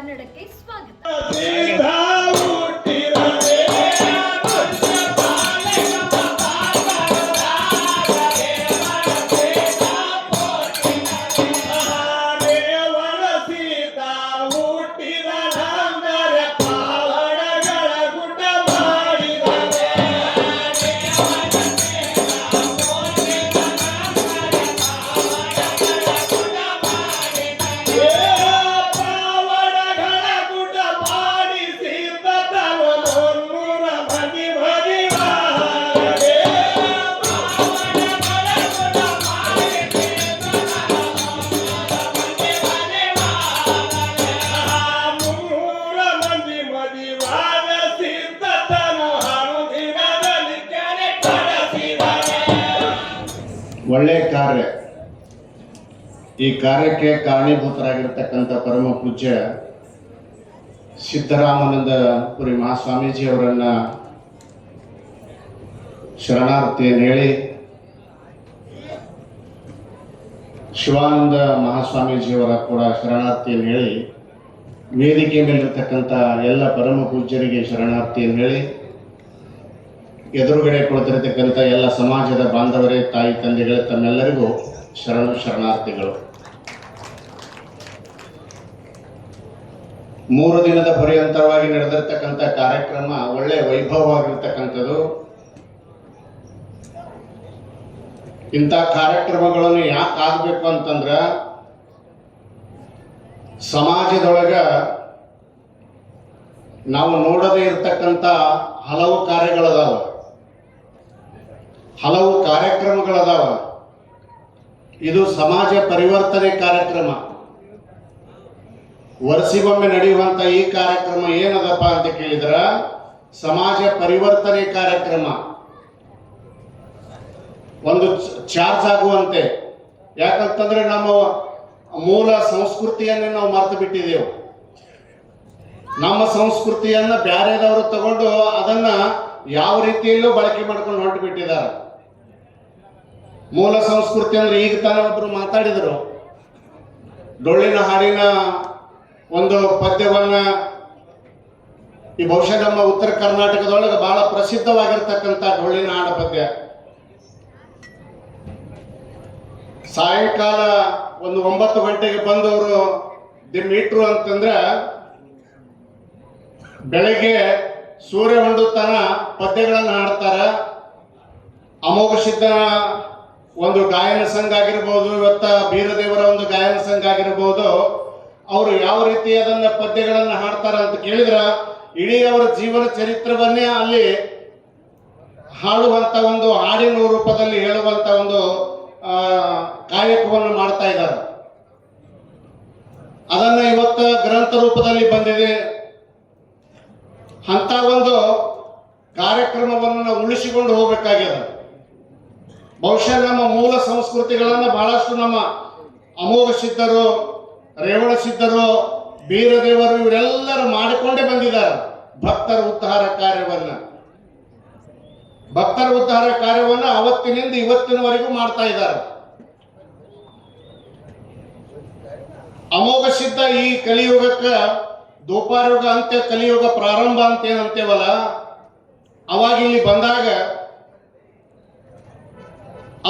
ಕನ್ನಡಕ್ಕೆ ಸ್ವಾಗತ. ಒಳ್ಳೆ ಕಾರ್ಯ. ಈ ಕಾರ್ಯಕ್ಕೆ ಕಾರಣೀಭೂತರಾಗಿರ್ತಕ್ಕಂಥ ಪರಮ ಪೂಜ್ಯ ಸಿದ್ದರಾಮಾನಂದ ಪುರಿ ಮಹಾಸ್ವಾಮೀಜಿಯವರನ್ನ ಶರಣಾರ್ಥಿಯನ್ನು ಹೇಳಿ, ಶಿವಾನಂದ ಮಹಾಸ್ವಾಮೀಜಿಯವರ ಕೂಡ ಶರಣಾರ್ಥಿಯನ್ನು ಹೇಳಿ, ವೇದಿಕೆ ಮೇಲಿರ್ತಕ್ಕಂಥ ಎಲ್ಲ ಪರಮ ಪೂಜ್ಯರಿಗೆ ಶರಣಾರ್ಥಿಯನ್ನು ಹೇಳಿ, ಎದುರುಗಡೆ ಕುಳಿತಿರತಕ್ಕಂಥ ಎಲ್ಲ ಸಮಾಜದ ಬಾಂಧವರೇ, ತಾಯಿ ತಂದೆಗಳೇ, ತಮ್ಮೆಲ್ಲರಿಗೂ ಶರಣಾರ್ಥಿಗಳು. 3 ದಿನದ ಪರ್ಯಂತರವಾಗಿ ನಡೆದಿರ್ತಕ್ಕಂಥ ಕಾರ್ಯಕ್ರಮ ಒಳ್ಳೆ ವೈಭವವಾಗಿರ್ತಕ್ಕಂಥದ್ದು. ಇಂಥ ಕಾರ್ಯಕ್ರಮಗಳನ್ನು ಯಾಕೆ ಆಗಬೇಕು ಅಂತಂದ್ರ, ಸಮಾಜದೊಳಗ ನಾವು ನೋಡದೇ ಇರತಕ್ಕಂಥ ಹಲವು ಕಾರ್ಯಗಳದಾವ, ಹಲವು ಕಾರ್ಯಕ್ರಮಗಳದಾವ. ಇದು ಸಮಾಜ ಪರಿವರ್ತನೆ ಕಾರ್ಯಕ್ರಮ. ವರ್ಷಿಗೊಮ್ಮೆ ನಡೆಯುವಂತ ಈ ಕಾರ್ಯಕ್ರಮ ಏನದಪ್ಪ ಅಂತ ಕೇಳಿದ್ರ, ಸಮಾಜ ಪರಿವರ್ತನೆ ಕಾರ್ಯಕ್ರಮ. ಒಂದು ಚಾರ್ಜ್ ಆಗುವಂತೆ. ಯಾಕಂತಂದ್ರೆ ನಮ್ಮ ಮೂಲ ಸಂಸ್ಕೃತಿಯನ್ನೇ ನಾವು ಮರೆತು ಬಿಟ್ಟಿದ್ದೇವೆ. ನಮ್ಮ ಸಂಸ್ಕೃತಿಯನ್ನ ಬ್ಯಾರೆದವರು ತಗೊಂಡು ಅದನ್ನ ಯಾವ ರೀತಿಯಲ್ಲೂ ಬಳಕೆ ಮಾಡ್ಕೊಂಡು ಹೊರಟು ಬಿಟ್ಟಿದ್ದಾರೆ. ಮೂಲ ಸಂಸ್ಕೃತಿ ಅಂದ್ರೆ ಈಗ ತಾನೇ ಒಬ್ರು ಮಾತಾಡಿದರು, ಡೊಳ್ಳಿನ ಹಾಡಿನ ಒಂದು ಪದ್ಯವನ್ನ ಈ ಬಹುಶಃ ನಮ್ಮ ಉತ್ತರ ಕರ್ನಾಟಕದೊಳಗೆ ಬಹಳ ಪ್ರಸಿದ್ಧವಾಗಿರ್ತಕ್ಕಂಥ ಡೊಳ್ಳಿನ ಹಾಡ ಪದ್ಯ. ಸಾಯಂಕಾಲ ಒಂದು 9 ಗಂಟೆಗೆ ಬಂದವರು ದಿಮ್ಮಿಟ್ರು ಅಂತಂದ್ರೆ, ಬೆಳಗ್ಗೆ ಸೂರ್ಯ ಹೊಂಡುತ್ತಾನ ಪದ್ಯಗಳನ್ನು ಹಾಡ್ತಾರ. ಅಮೋಘ ಸಿದ್ಧನ ಒಂದು ಗಾಯನ ಸಂಘ ಆಗಿರ್ಬೋದು, ಇವತ್ತ ಬೀರದೇವರ ಒಂದು ಗಾಯನ ಸಂಘ ಆಗಿರ್ಬೋದು, ಅವರು ಯಾವ ರೀತಿ ಅದನ್ನ ಪದ್ಯಗಳನ್ನು ಹಾಡ್ತಾರ ಅಂತ ಕೇಳಿದ್ರ, ಇಡೀ ಅವರ ಜೀವನ ಚರಿತ್ರವನ್ನೇ ಅಲ್ಲಿ ಹಾಡುವಂತ ಒಂದು ಹಾಡಿನ ರೂಪದಲ್ಲಿ ಹೇಳುವಂತ ಒಂದು ಕಾಯಕವನ್ನು ಮಾಡ್ತಾ ಇದ್ದಾರೆ. ಅದನ್ನ ಇವತ್ತು ಗ್ರಂಥ ರೂಪದಲ್ಲಿ ಬಂದಿದೆ. ಅಂತ ಒಂದು ಕಾರ್ಯಕ್ರಮವನ್ನು ನಾವು ಉಳಿಸಿಕೊಂಡು ಹೋಗಬೇಕಾಗಿದೆ. ಬಹುಶಃ ನಮ್ಮ ಮೂಲ ಸಂಸ್ಕೃತಿಗಳನ್ನ ಬಹಳಷ್ಟು ನಮ್ಮ ಅಮೋಘ ಸಿದ್ಧರು, ರೇವಣ ಸಿದ್ಧರು, ಬೀರದೇವರು ಇವರೆಲ್ಲರೂ ಮಾಡಿಕೊಂಡೇ ಬಂದಿದ್ದಾರೆ. ಭಕ್ತರ ಉದ್ಧಾರ ಕಾರ್ಯವನ್ನ ಅವತ್ತಿನಿಂದ ಇವತ್ತಿನವರೆಗೂ ಮಾಡ್ತಾ ಇದ್ದಾರೆ. ಅಮೋಘ ಸಿದ್ಧ ಈ ಕಲಿಯುಗಕ್ಕ ದ್ವಾಪರಯುಗ ಅಂತ್ಯ, ಕಲಿಯುಗ ಪ್ರಾರಂಭ ಅಂತ ಏನಂತೇವಲ್ಲ, ಅವಾಗ ಇಲ್ಲಿ ಬಂದಾಗ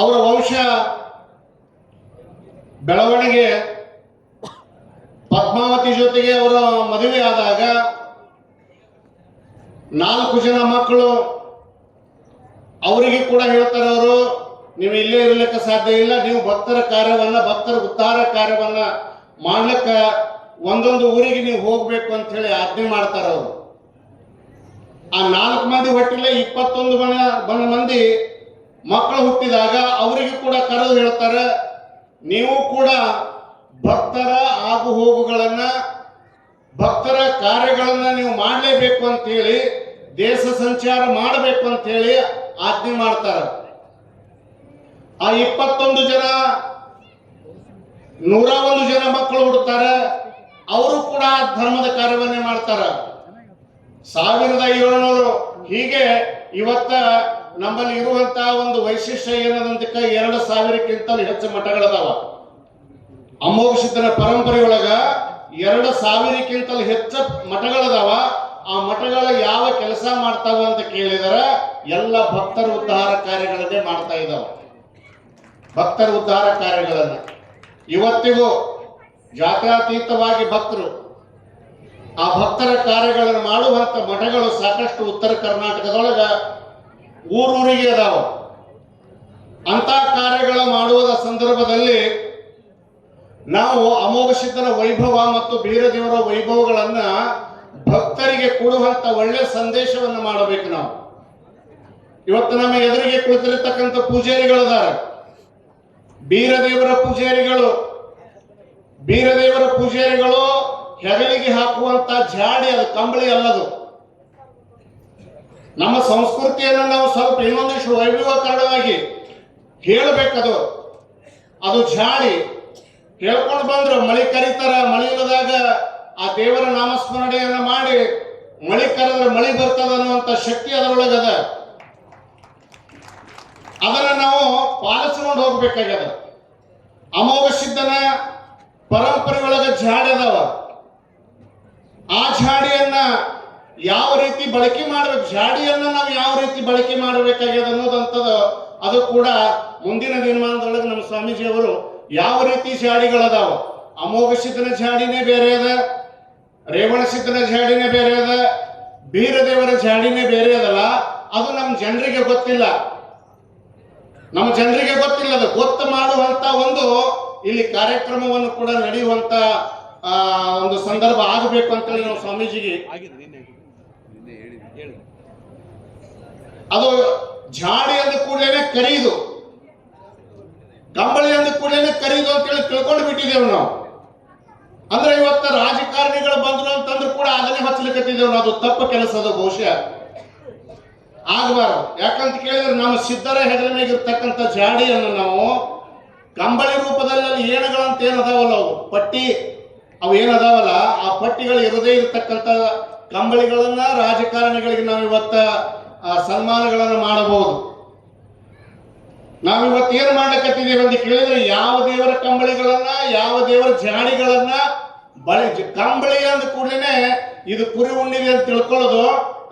ಅವರ ವಂಶ ಬೆಳವಣಿಗೆ, ಪದ್ಮಾವತಿ ಜೊತೆಗೆ ಅವರ ಮದುವೆ ಆದಾಗ 4 ಜನ ಮಕ್ಕಳು. ಅವರಿಗೆ ಕೂಡ ಹೇಳ್ತಾರೆ ಅವರು, ನೀವು ಇಲ್ಲೇ ಇರ್ಲಿಕ್ಕೆ ಸಾಧ್ಯ ಇಲ್ಲ, ನೀವು ಭಕ್ತರ ಉದ್ಧಾರ ಕಾರ್ಯವನ್ನ ಮಾಡ್ಲಿಕ್ಕ ಒಂದೊಂದು ಊರಿಗೆ ನೀವು ಹೋಗ್ಬೇಕು ಅಂತ ಹೇಳಿ ಆಜ್ಞೆ ಮಾಡ್ತಾರ ಅವರು. ಆ 4 ಮಂದಿ ಹೊಟ್ಟಿಲೆ 21 ಮಂದಿ ಮಕ್ಕಳು ಹುಟ್ಟಿದಾಗ ಅವರಿಗೆ ಕೂಡ ಕರೆದು ಹೇಳ್ತಾರೆ, ನೀವು ಕೂಡ ಭಕ್ತರ ಆಗು ಹೋಗುಗಳನ್ನ, ಭಕ್ತರ ಕಾರ್ಯಗಳನ್ನ ನೀವು ಮಾಡಲೇಬೇಕು ಅಂತ ಹೇಳಿ, ದೇಶ ಸಂಚಾರ ಮಾಡಬೇಕು ಅಂತ ಹೇಳಿ ಆಜ್ಞೆ ಮಾಡ್ತಾರೆ. ಆ 21 ಜನ 101 ಜನ ಮಕ್ಕಳು ಹುಡ್ತಾರೆ. ಅವರು ಕೂಡ ಧರ್ಮದ ಕಾರ್ಯವನ್ನೇ ಮಾಡ್ತಾರ. 1700 ಹೀಗೆ ಇವತ್ತ ನಮ್ಮಲ್ಲಿ ಇರುವಂತಹ ಒಂದು ವೈಶಿಷ್ಟ್ಯ ಏನದಂತ 2000ಕ್ಕಿಂತ ಹೆಚ್ಚು ಮಠಗಳದಾವ. ಅಮೋಘ ಸಿದ್ಧನ ಪರಂಪರೆಯೊಳಗ 2,000ಕ್ಕಿಂತಲೂ ಹೆಚ್ಚು ಮಠಗಳದಾವ. ಆ ಮಠಗಳ ಯಾವ ಕೆಲಸ ಮಾಡ್ತಾವ ಅಂತ ಕೇಳಿದರೆ ಎಲ್ಲ ಭಕ್ತರ ಉದ್ಧಾರ ಕಾರ್ಯಗಳನ್ನೇ ಮಾಡ್ತಾ ಇದ್ದಾವೆ. ಭಕ್ತರ ಉದ್ಧಾರ ಕಾರ್ಯಗಳನ್ನ ಇವತ್ತಿಗೂ ಜಾತ್ಯಾತೀತವಾಗಿ ಭಕ್ತರು ಆ ಭಕ್ತರ ಕಾರ್ಯಗಳನ್ನು ಮಾಡುವಂತ ಮಠಗಳು ಸಾಕಷ್ಟು ಉತ್ತರ ಕರ್ನಾಟಕದೊಳಗ ಊರೂರಿಗೆ ಅದಾವ. ಅಂತ ಕಾರ್ಯಗಳ ಮಾಡುವ ಸಂದರ್ಭದಲ್ಲಿ ನಾವು ಅಮೋಘ ಸಿದ್ಧನ ವೈಭವ ಮತ್ತು ಬೀರದೇವರ ವೈಭವಗಳನ್ನ ಭಕ್ತರಿಗೆ ಕೊಡುವಂತ ಒಳ್ಳೆ ಸಂದೇಶವನ್ನು ಮಾಡಬೇಕು. ನಾವು ಇವತ್ತು ನಮ್ಮ ಎದುರಿಗೆ ಕುಳಿತಿರತಕ್ಕಂಥ ಪೂಜಾರಿಗಳದಾರ, ಬೀರದೇವರ ಪೂಜಾರಿಗಳು ಹೆಗಲಿಗೆ ಹಾಕುವಂತ ಜಾಡಿ, ಅದು ಕಂಬಳಿ ಅಲ್ಲದು. ನಮ್ಮ ಸಂಸ್ಕೃತಿಯನ್ನು ನಾವು ಸ್ವಲ್ಪ ಇನ್ನೊಂದಿಷ್ಟು ವೈಭವಕರಣವಾಗಿ ಹೇಳಬೇಕದು. ಅದು ಜಾಡಿ ಹೇಳ್ಕೊಂಡು ಬಂದ್ರು, ಮಳಿ ಕರೀತಾರ, ಮಳಿ ಇಲ್ಲದಾಗ ಆ ದೇವರ ನಾಮಸ್ಮರಣೆಯನ್ನ ಮಾಡಿ ಮಳಿ ಕರೆದ್ರೆ ಮಳಿ ಬರ್ತದ ಅನ್ನುವಂತ ಶಕ್ತಿ ಅದರೊಳಗದ. ಅದನ್ನ ನಾವು ಪಾಲಿಸ್ಕೊಂಡು ಹೋಗ್ಬೇಕಾಗ್ಯದ. ಅಮೋಘ ಸಿದ್ಧನ ಪರಂಪರೆ ಒಳಗ ಜಾಡಿ ಅದಾವ. ಆ ಜಾಡಿಯನ್ನ ಯಾವ ರೀತಿ ಬಳಕೆ ಮಾಡ್ಬೇಕು, ಜಾಡಿಯನ್ನ ನಾವು ಯಾವ ರೀತಿ ಬಳಕೆ ಮಾಡಬೇಕಾಗ್ಯದ ಅನ್ನೋದಂತದ ಅದು ಕೂಡ ಮುಂದಿನ ದಿನಮಾನದೊಳಗೆ ನಮ್ಮ ಸ್ವಾಮೀಜಿಯವರು ಯಾವ ರೀತಿ ಜಾಡಿಗಳದಾವ. ಅಮೋಘ ಸಿದ್ಧನ ಜಾಡಿನೇ ಬೇರೆ ಅದ, ರೇವಣ ಸಿದ್ಧನ ಜಾಡಿನೇ ಬೇರೆ ಅದ, ಬೀರದೇವರ ಜಾಡಿನೇ ಬೇರೆ ಅದಲ್ಲ. ಅದು ನಮ್ಮ ಜನರಿಗೆ ಗೊತ್ತಿಲ್ಲ. ಅದು ಗೊತ್ತು ಮಾಡುವಂತ ಒಂದು ಇಲ್ಲಿ ಕಾರ್ಯಕ್ರಮವನ್ನು ಕೂಡ ನಡೆಯುವಂತ ಒಂದು ಸಂದರ್ಭ ಆಗಬೇಕು ಅಂತೇಳಿ ನಾವು ಸ್ವಾಮೀಜಿಗೆ ಅದು ಜಾಡಿ ಅಂದ ಕೂಡಲೇ ಕರೀದು, ಕಂಬಳಿ ಅಂದ ಕೂಡಲೇ ಕರೀದು ಅಂತೇಳಿ ತಿಳ್ಕೊಂಡು ಬಿಟ್ಟಿದ್ದೇವೆ ನಾವು. ಅಂದ್ರೆ ಇವತ್ತ ರಾಜಕಾರಣಿಗಳು ಬಂದ್ರು ಅಂತಂದ್ರೂ ಕೂಡ ಅದನ್ನೇ ಹಚ್ಚಲಿಕ್ಕತ್ತಿದ್ದೇವೆ ನಾವು. ಅದು ತಪ್ಪು ಕೆಲಸ, ಅದು ಬಹುಶಃ ಆಗಬಾರದು. ಯಾಕಂತ ಕೇಳಿದ್ರೆ ನಮ್ಮ ಸಿದ್ಧರ ಹೆಗಲ ಮೇಗಿರ್ತಕ್ಕಂಥ ಜಾಡಿಯನ್ನು ನಾವು ಕಂಬಳಿ ರೂಪದಲ್ಲಿ ಏನುಗಳಂತ ಏನದಾವಲ್ಲ, ಅವು ಪಟ್ಟಿ ಅವು ಏನದಾವಲ್ಲ, ಆ ಪಟ್ಟಿಗಳು ಇರದೇ ಇರತಕ್ಕಂಥ ಕಂಬಳಿಗಳನ್ನ ರಾಜಕಾರಣಿಗಳಿಗೆ ನಾವು ಇವತ್ತ ಸನ್ಮಾನಗಳನ್ನು ಮಾಡಬಹುದು. ನಾವಿವತ್ತು ಏನು ಮಾಡ್ಲಿಕ್ಕತ್ತಿದ್ದೀವಿ ಅಂತ ಕೇಳಿದ್ರೆ ಯಾವ ದೇವರ ಕಂಬಳಿಗಳನ್ನ, ಯಾವ ದೇವರ ಜಾಡಿಗಳನ್ನ ಕಂಬಳಿ ಅಂದ ಕೂಡಲೇ ಇದು ಕುರಿ ಉಣ್ಣಿದೆ ಅಂತ ತಿಳ್ಕೊಳ್ಳೋದು,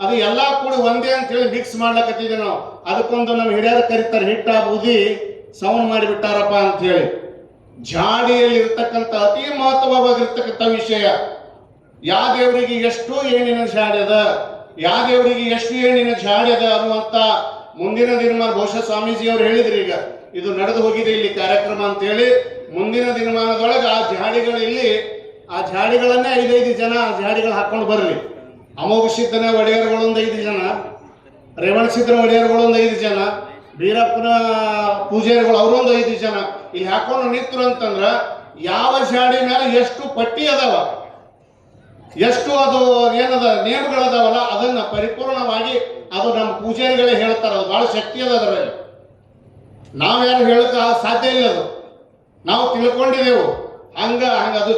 ಅದು ಎಲ್ಲಾ ಕೂಡ ಒಂದೇ ಅಂತ ಹೇಳಿ ಮಿಕ್ಸ್ ಮಾಡ್ಲಕತ್ತಿದ್ದೀವಿ ನಾವು. ಅದಕ್ಕೊಂದು ನಮ್ಮ ಹಿರಿಯರು ಕರೀತಾರೆ, ಹಿಟ್ಟ ಬೂದಿ ಸೌಂಡ್ ಮಾಡಿಬಿಟ್ಟಾರಪ್ಪ ಅಂತ ಹೇಳಿ. ಜಾಡಿಯಲ್ಲಿ ಇರ್ತಕ್ಕಂಥ ಅತಿ ಮಹತ್ವವಾಗಿರ್ತಕ್ಕಂಥ ವಿಷಯ, ಯಾವ ದೇವರಿಗೆ ಎಷ್ಟು ಏಣಿನ ಜಾಡಿ ಅದ, ಯಾವ ದೇವರಿಗೆ ಎಷ್ಟು ಏಣಿನ ಜಾಡಿ ಅದ ಅನ್ನುವಂತ ಮುಂದಿನ ದಿನಮಾನ ಬಹುಶಃ ಸ್ವಾಮೀಜಿಯವರು ಹೇಳಿದ್ರಿ, ಈಗ ಇದು ನಡೆದು ಹೋಗಿದೆ ಇಲ್ಲಿ ಕಾರ್ಯಕ್ರಮ ಅಂತ ಹೇಳಿ. ಮುಂದಿನ ದಿನಮಾನದೊಳಗೆ ಆ ಜಾಡಿಗಳು ಇಲ್ಲಿ ಆ ಜಾಡಿಗಳನ್ನೇ 5 ಜನ ಆ ಜಾಡಿಗಳು ಹಾಕೊಂಡು ಬರ್ಲಿ. ಅಮೋಘ ಸಿದ್ಧನ ಒಡೆಯರುಗಳೊಂದು 5 ಜನ, ರೇವಣ ಸಿದ್ಧನ ಒಡೆಯರುಗಳೊಂದು 5 ಜನ, ಬೀರಪ್ಪನ ಪೂಜಾರಿಗಳು ಅವರೊಂದು 5 ಜನ ಇಲ್ಲಿ ಹಾಕೊಂಡು ನಿಂತರು ಅಂತಂದ್ರ ಯಾವ ಜಾಡಿ ಮೇಲೆ ಎಷ್ಟು ಪಟ್ಟಿ ಅದಾವ, ಎಷ್ಟು ಅದು ಏನದ ನೇಮಗಳದಾವಲ್ಲ, ಅದನ್ನ ಪರಿಪೂರ್ಣವಾಗಿ ಅದು ನಮ್ಮ ಪೂಜಾರಿಗಳೇ ಹೇಳ್ತಾರ. ಅದು ಬಹಳ ಶಕ್ತಿ ಅದ ಅದರಲ್ಲಿ. ನಾವ್ಯಾರು ಹೇಳಕ ಸಾಧ್ಯ ಇಲ್ಲ, ಅದು ನಾವು ತಿಳ್ಕೊಂಡಿದ್ದೇವು. ಹಂಗ ಅದು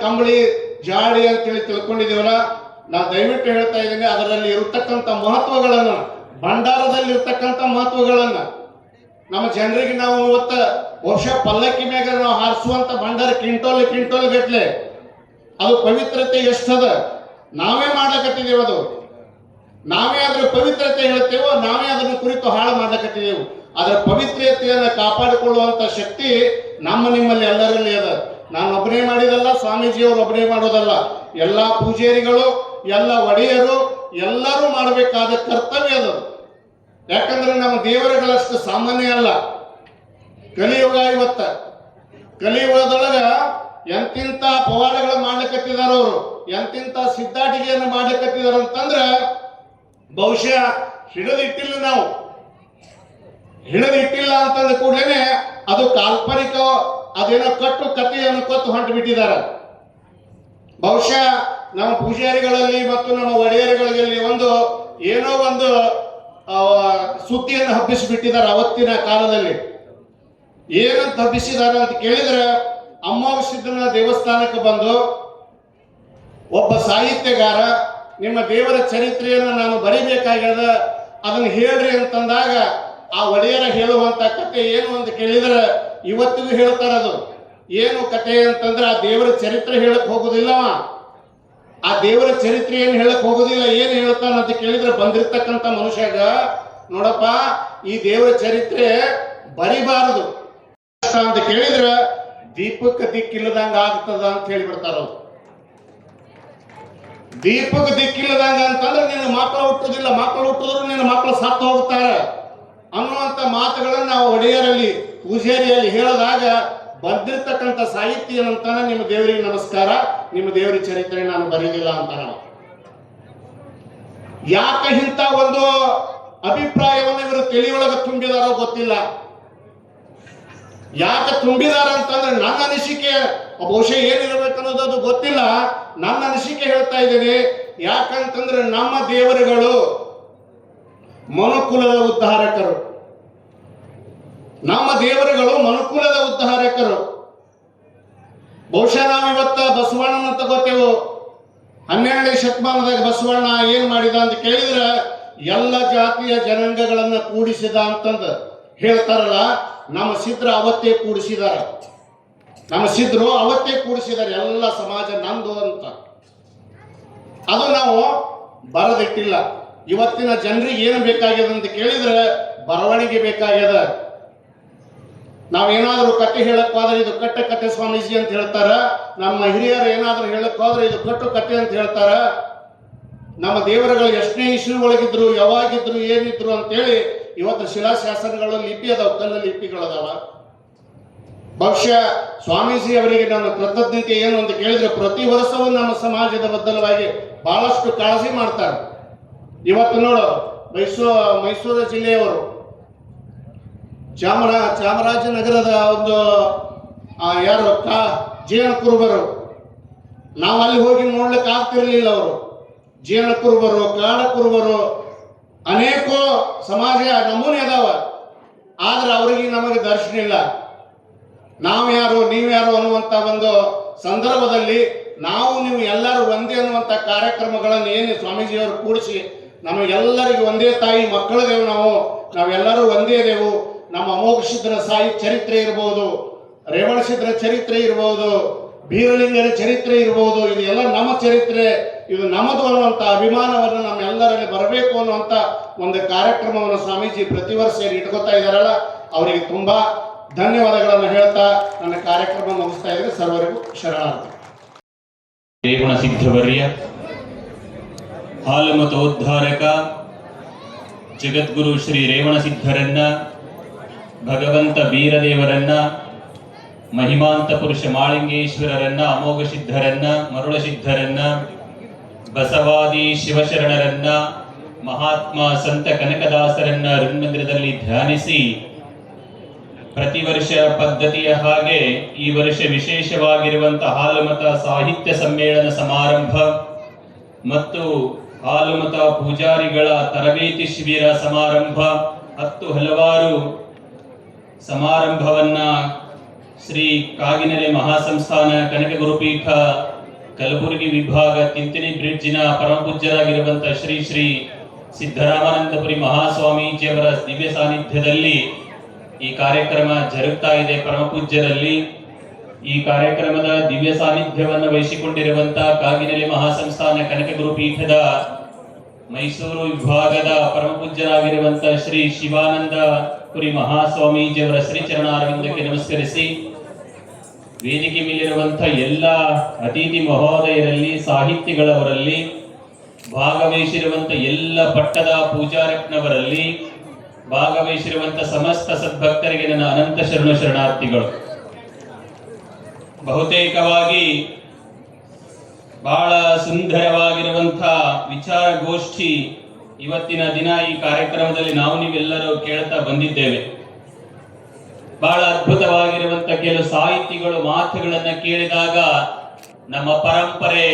ಕಂಬಳಿ ಜಾಡಿ ಅಂತೇಳಿ ತಿಳ್ಕೊಂಡಿದ್ದೇವಲ್ಲ. ನಾವು ದಯವಿಟ್ಟು ಹೇಳ್ತಾ ಇದ್ದೀನಿ, ಅದರಲ್ಲಿ ಇರತಕ್ಕಂಥ ಮಹತ್ವಗಳನ್ನ, ಭಂಡಾರದಲ್ಲಿ ಇರ್ತಕ್ಕಂಥ ಮಹತ್ವಗಳನ್ನ ನಮ್ಮ ಜನರಿಗೆ ನಾವು ಇವತ್ತು ಬಹುಶಃ ಪಲ್ಲಕ್ಕಿ ಮ್ಯಾಗ ನಾವು ಹಾರಿಸುವಂತ ಭಂಡಾರ ಕ್ವಿಂಟೋಲ್ ಗಟ್ಲೆ ಅದು ಪವಿತ್ರತೆ ಎಷ್ಟದ ನಾವೇ ಮಾಡ್ಲಕತ್ತಿದ್ದೇವೆ. ಅದು ನಾವೇ ಅದರ ಪವಿತ್ರತೆ ಹೇಳ್ತೇವೋ, ನಾವೇ ಅದನ್ನು ಕುರಿತು ಹಾಳು ಮಾಡ್ಲಕತ್ತಿದ್ದೇವೆ. ಅದರ ಪವಿತ್ರತೆಯನ್ನು ಕಾಪಾಡಿಕೊಳ್ಳುವಂತ ಶಕ್ತಿ ನಿಮ್ಮಲ್ಲಿ ಎಲ್ಲರಲ್ಲಿ ಅದ. ನಾನು ಒಬ್ಬನೇ ಮಾಡಿದಲ್ಲ, ಸ್ವಾಮೀಜಿಯವರು ಒಬ್ಬನೇ ಮಾಡೋದಲ್ಲ. ಎಲ್ಲಾ ಪೂಜಾರಿಗಳು, ಎಲ್ಲ ಒಡೆಯರು ಎಲ್ಲರೂ ಮಾಡಬೇಕಾದ ಕರ್ತವ್ಯ ಅದು. ಯಾಕಂದ್ರೆ ನಮ್ಮ ದೇವರುಗಳಷ್ಟು ಸಾಮಾನ್ಯ ಅಲ್ಲ. ಕಲಿಯುಗ ಇವತ್ತ, ಕಲಿಯುಗದೊಳಗ ಎಂತಿಂತ ಪವಾಡಗಳು ಮಾಡ್ಲಿಕ್ಕತ್ತಿದಾರ, ಅವರು ಎಂತಿಂತ ಸಿದ್ಧಾಟಿಕೆಯನ್ನು ಮಾಡ್ಲಿಕ್ಕತ್ತಿದಾರ ಅಂತಂದ್ರ ಬಹುಶಃ ಹಿಡಿದಿಟ್ಟಿಲ್ಲ. ನಾವು ಹಿಡಿದಿಟ್ಟಿಲ್ಲ ಅಂತಂದ ಕೂಡಲೇ ಅದು ಕಾಲ್ಪನಿಕ, ಅದೇನೋ ಕಟ್ಟು ಕಥೆಯನ್ನು ಕೊತ್ತು ಹೊಂಟು ಬಿಟ್ಟಿದ್ದಾರೆ. ಬಹುಶಃ ನಮ್ಮ ಪೂಜಾರಿಗಳಲ್ಲಿ ಮತ್ತು ನಮ್ಮ ಒಡೆಯರುಗಳಲ್ಲಿ ಏನೋ ಒಂದು ಸುದ್ದಿಯನ್ನು ಹಬ್ಬಿಸಿಬಿಟ್ಟಿದ್ದಾರೆ. ಅವತ್ತಿನ ಕಾಲದಲ್ಲಿ ಏನಂತ ಹಬ್ಬಿಸಿದ್ದಾರೆ ಅಂತ ಕೇಳಿದ್ರೆ, ಅಮೋಘ ಸಿದ್ಧನ ದೇವಸ್ಥಾನಕ್ಕೆ ಬಂದು ಒಬ್ಬ ಸಾಹಿತ್ಯಗಾರ ನಿಮ್ಮ ದೇವರ ಚರಿತ್ರೆಯನ್ನು ನಾನು ಬರಿಬೇಕಾಗ್ಯದ, ಅದನ್ನು ಹೇಳ್ರಿ ಅಂತಂದಾಗ ಆ ಒಡೆಯರ ಹೇಳುವಂತ ಕತೆ ಏನು ಅಂತ ಕೇಳಿದ್ರೆ ಇವತ್ತಿಗೂ ಹೇಳ್ತಾರದು. ಏನು ಕತೆ ಅಂತಂದ್ರೆ ಆ ದೇವರ ಚರಿತ್ರೆ ಹೇಳಕ್ ಹೋಗುದಿಲ್ಲವ. ಆ ದೇವರ ಚರಿತ್ರೆ ಏನು ಹೇಳಕ್ ಹೋಗುದಿಲ್ಲ. ಏನು ಹೇಳ್ತಾನ ಅಂತ ಕೇಳಿದ್ರೆ ಬಂದಿರ್ತಕ್ಕಂಥ ಮನುಷ್ಯಾಗ, ನೋಡಪ್ಪ ಈ ದೇವರ ಚರಿತ್ರೆ ಬರಿಬಾರದು ಅಂತ ಕೇಳಿದ್ರೆ ದೀಪಕ್ಕೆ ದಿಕ್ಕಿಲ್ಲದಂಗ ಆಗ್ತದ ಅಂತ ಹೇಳಿಬಿಡ್ತಾರ ಅವ್ರು. ದೀಪಕ್ಕೆ ದಿಕ್ಕಿಲ್ಲದಂಗ ಅಂತಂದ್ರೆ ನಿನ್ನ ಮಕ್ಕಳು ಹುಟ್ಟುದಿಲ್ಲ, ಮಕ್ಕಳು ಹುಟ್ಟಿದ್ರು ನಿನ್ನ ಮಕ್ಕಳು ಸತ್ತು ಹೋಗ್ತಾರೆ ಅನ್ನುವಂಥ ಮಾತುಗಳನ್ನ ನಾವು ಒಡೆಯರಲ್ಲಿ ಪೂಜಾರಿಯಲ್ಲಿ ಹೇಳಿದಾಗ ಬಂದಿರ್ತಕ್ಕಂಥ ಸಾಹಿತ್ಯ ಏನಂತಾನೆ, ನಿಮ್ಮ ದೇವರಿಗೆ ನಮಸ್ಕಾರ, ನಿಮ್ಮ ದೇವರ ಚರಿತ್ರೆ ನಾನು ಬರೀಲಿಲ್ಲ ಅಂತ. ನಾವು ಯಾಕೆ ಇಂಥ ಒಂದು ಅಭಿಪ್ರಾಯವನ್ನು ಇವರು ತಿಳಿಯೊಳಗೆ ತುಂಬಿದಾರೋ ಗೊತ್ತಿಲ್ಲ. ಯಾಕೆ ತುಂಬಿದಾರ ಅಂತಂದ್ರೆ ನನ್ನ ಅನಿಸಿಕೆ ಬಹುಶಃ ಏನಿರಬೇಕು ಅನ್ನೋದು ಅದು ಗೊತ್ತಿಲ್ಲ. ನನ್ನ ಅನಿಸಿಕೆ ಹೇಳ್ತಾ ಇದ್ದೇನೆ. ಯಾಕಂತಂದ್ರೆ ನಮ್ಮ ದೇವರುಗಳು ಮನುಕುಲದ ಉದ್ಧಾರಕರು. ನಮ್ಮ ದೇವರುಗಳು ಮನುಕುಲದ ಉದ್ಧಾರಕರು. ಬಹುಶಃ ನಾವು ಇವತ್ತ ಬಸವಣ್ಣನ ತಗೋತೇವೆ. 12ನೇ ಶತಮಾನದಾಗ ಬಸವಣ್ಣ ಏನ್ ಮಾಡಿದ ಅಂತ ಕೇಳಿದ್ರೆ ಎಲ್ಲ ಜಾತಿಯ ಜನಾಂಗಗಳನ್ನ ಕೂಡಿಸಿದ ಅಂತಂದು ಹೇಳ್ತಾರಲ್ಲ. ನಮ್ಮ ಸಿದ್ಧರು ಅವತ್ತೇ ಕೂಡಿಸಿದಾರ. ನಮ್ಮ ಸಿದ್ಧರು ಅವತ್ತೇ ಕೂಡಿಸಿದಾರೆ ಎಲ್ಲ ಸಮಾಜ ನಂದು ಅಂತ. ಅದು ನಾವು ಬರದಿಟ್ಟಿಲ್ಲ. ಇವತ್ತಿನ ಜನರಿಗೆ ಏನು ಬೇಕಾಗ್ಯದ ಅಂತ ಕೇಳಿದ್ರೆ ಬರವಣಿಗೆ ಬೇಕಾಗ್ಯದ. ನಾವೇನಾದ್ರೂ ಕತೆ ಹೇಳಕ್ ಹೋದ್ರೆ ಇದು ಕಟ್ಟ ಕತೆ ಸ್ವಾಮೀಜಿ ಅಂತ ಹೇಳ್ತಾರ. ನಮ್ಮ ಹಿರಿಯರು ಏನಾದ್ರೂ ಹೇಳಕ್ ಹೋದ್ರೆ ಇದು ಕಟ್ಟು ಕತೆ ಅಂತ ಹೇಳ್ತಾರ. ನಮ್ಮ ದೇವರುಗಳು ಎಷ್ಟನೇ ಇಸ್ವಿ ಒಳಗಿದ್ರು, ಯಾವಾಗಿದ್ರು, ಏನಿದ್ರು ಅಂತೇಳಿ ಇವತ್ತು ಶಿಲಾಶಾಸನಗಳು ಲಿಪಿ ಅದಾವ, ಕಲ್ಲು ಲಿಪಿಗಳದಾವ. ಬಹುಶಃ ಸ್ವಾಮೀಜಿ ಅವರಿಗೆ ನನ್ನ ಕೃತಜ್ಞತೆ ಏನು ಅಂತ ಕೇಳಿದ್ರೆ ಪ್ರತಿ ವರ್ಷವೂ ನಮ್ಮ ಸಮಾಜದ ಬದಲವಾಗಿ ಬಹಳಷ್ಟು ಕಾಳಜಿ ಮಾಡ್ತಾರೆ. ಇವತ್ತು ನೋಡು, ಮೈಸೂರು ಜಿಲ್ಲೆಯವರು ಚಾಮರಾಜನಗರದ ಒಂದು ಯಾರು ಜೇನ ಕುರುಬರು, ನಾವು ಅಲ್ಲಿ ಹೋಗಿ ನೋಡ್ಲಿಕ್ಕೆ ಆಗ್ತಿರ್ಲಿಲ್ಲ. ಅವರು ಜೇನ ಕುರುಬರು, ಕಾಡ ಕುರುಬರು, ಅನೇಕ ಸಮಾಜ ನಮೂನೆ ಅದಾವ. ಆದ್ರೆ ಅವರಿಗೆ ನಮಗೆ ದರ್ಶನ ಇಲ್ಲ. ನಾವು ಯಾರು ನೀವ್ಯಾರು ಅನ್ನುವಂತ ಒಂದು ಸಂದರ್ಭದಲ್ಲಿ ನಾವು ನೀವು ಎಲ್ಲರೂ ಒಂದೇ ಅನ್ನುವಂಥ ಕಾರ್ಯಕ್ರಮಗಳನ್ನು ಏನು ಸ್ವಾಮೀಜಿಯವರು ಕೂಡಿಸಿ ನಮಗೆಲ್ಲರಿಗೂ ಒಂದೇ ತಾಯಿ ಮಕ್ಕಳದೇವು, ನಾವೆಲ್ಲರೂ ಒಂದೇ ದೇವು. ನಮ್ಮ ಅಮೋಘ ಸಿದ್ಧರ ಚರಿತ್ರೆ ಇರಬಹುದು, ರೇವಣ ಸಿದ್ಧರ ಚರಿತ್ರೆ ಇರಬಹುದು, ಬೀರಲಿಂಗರ ಚರಿತ್ರೆ ಇರಬಹುದು. ಇದು ಎಲ್ಲ ನಮ್ಮ ಚರಿತ್ರೆ, ಇದು ನಮ್ಮದು ಅನ್ನುವಂಥ ಅಭಿಮಾನವನ್ನು ನಮ್ಮೆಲ್ಲರಲ್ಲಿ ಬರಬೇಕು ಅನ್ನುವಂಥ ಒಂದು ಕಾರ್ಯಕ್ರಮವನ್ನು ಸ್ವಾಮೀಜಿ ಪ್ರತಿ ವರ್ಷ ಇಟ್ಕೋತಾ ಇದ್ದಾರಲ್ಲ, ಅವರಿಗೆ ತುಂಬಾ ಧನ್ಯವಾದಗಳನ್ನು ಹೇಳ್ತಾ ನನ್ನ ಕಾರ್ಯಕ್ರಮ ಮುಗಿಸ್ತಾ ಇದ್ರೆ ಸರ್ವರಿಗೂ ಶರಣಾರ್ಥಿ. ರೇವಣ ಸಿದ್ಧವರ್ಯ, ಹಾಲುಮತೋದ್ಧಾರಕ ಜಗದ್ಗುರು ಶ್ರೀ ರೇವಣ ಸಿದ್ಧರನ್ನ, ಭಗವಂತ ಬೀರದೇವರನ್ನ, ಮಹಿಮಾಂತ ಪುರುಷ ಮಾಳಿಂಗೇಶ್ವರರನ್ನ, ಅಮೋಘ ಸಿದ್ಧರನ್ನ, ಮರುಳ ಸಿದ್ಧರನ್ನ, ಬಸವಾದಿ ಶಿವಶರಣರನ್ನ, ಮಹಾತ್ಮ ಸಂತ ಕನಕದಾಸರನ್ನ ಋನ್ಮಂದಿರದಲ್ಲಿ ಧ್ಯಾನಿಸಿ ಪ್ರತಿ ವರ್ಷ ಪದ್ಧತಿಯ ಹಾಗೆ ಈ ವರ್ಷ ವಿಶೇಷವಾಗಿರುವಂತಹ ಹಾಲುಮತ ಸಾಹಿತ್ಯ ಸಮ್ಮೇಳನ ಸಮಾರಂಭ ಮತ್ತು ಹಾಲುಮತ ಪೂಜಾರಿಗಳ ತರಬೇತಿ ಶಿಬಿರ ಸಮಾರಂಭ, 10 ಹಲವಾರು ಸಮಾರಂಭವನ್ನ ಶ್ರೀ ಕಾಗಿನೆಲೆ ಮಹಾಸಂಸ್ಥಾನ ಕನಕ ಗುರುಪೀಠ ಕಲಬುರಗಿ ವಿಭಾಗ ತಿಂತಿನಿ ಬ್ರಿಡ್ಜಿನ ಪರಮಪೂಜ್ಯರಾಗಿರುವಂತಹ ಶ್ರೀ ಶ್ರೀ ಸಿದ್ದರಾಮಾನಂದಪುರಿ ಮಹಾಸ್ವಾಮೀಜಿಯವರ ದಿವ್ಯ ಸಾನ್ನಿಧ್ಯದಲ್ಲಿ ಈ ಕಾರ್ಯಕ್ರಮ ಜರುಗ್ತಾ ಇದೆ. ಪರಮಪೂಜ್ಯರಲ್ಲಿ ಈ ಕಾರ್ಯಕ್ರಮದ ದಿವ್ಯ ಸಾನ್ನಿಧ್ಯವನ್ನು ವಹಿಸಿಕೊಂಡಿರುವಂತಹ ಕಾಗಿನೆಲೆ ಮಹಾಸಂಸ್ಥಾನ ಕನಕ ಗುರುಪೀಠದ ಮೈಸೂರು ವಿಭಾಗದ ಪರಮಪೂಜ್ಯರಾಗಿರುವಂತಹ ಶ್ರೀ ಶಿವಾನಂದ ಪುರಿ ಮಹಾಸ್ವಾಮೀಜಿಯವರ ಶ್ರೀಚರಣಾರವಿಂದಕ್ಕೆ ನಮಸ್ಕರಿಸಿ, ವೇದಿಕೆ ಮೇಲಿರುವಂತಹ ಎಲ್ಲ ಅತಿಥಿ ಮಹೋದಯರಲ್ಲಿ, ಸಾಹಿತಿಗಳವರಲ್ಲಿ, ಭಾಗವಹಿಸಿರುವಂತಹ ಎಲ್ಲ ಪಟ್ಟದ ಪೂಜಾರತ್ನವರಲ್ಲಿ, ಭಾಗವಹಿಸಿರುವಂತಹ ಸಮಸ್ತ ಸದ್ಭಕ್ತರಿಗೆ ನನ್ನ ಅನಂತ ಶರಣಾರ್ಥಿಗಳು. ಬಹುತೇಕವಾಗಿ ಬಹಳ ಸುಂದರವಾಗಿರುವಂತಹ ವಿಚಾರಗೋಷ್ಠಿ ಇವತ್ತಿನ ದಿನ ಈ ಕಾರ್ಯಕ್ರಮದಲ್ಲಿ ನಾವು ನೀವೆಲ್ಲರೂ ಕೇಳ್ತಾ ಬಂದಿದ್ದೇವೆ. ಬಹಳ ಅದ್ಭುತವಾಗಿರುವಂತಹ ಕೆಲವು ಸಾಹಿತಿಗಳು ಮಾತುಗಳನ್ನ ಕೇಳಿದಾಗ ನಮ್ಮ ಪರಂಪರೆ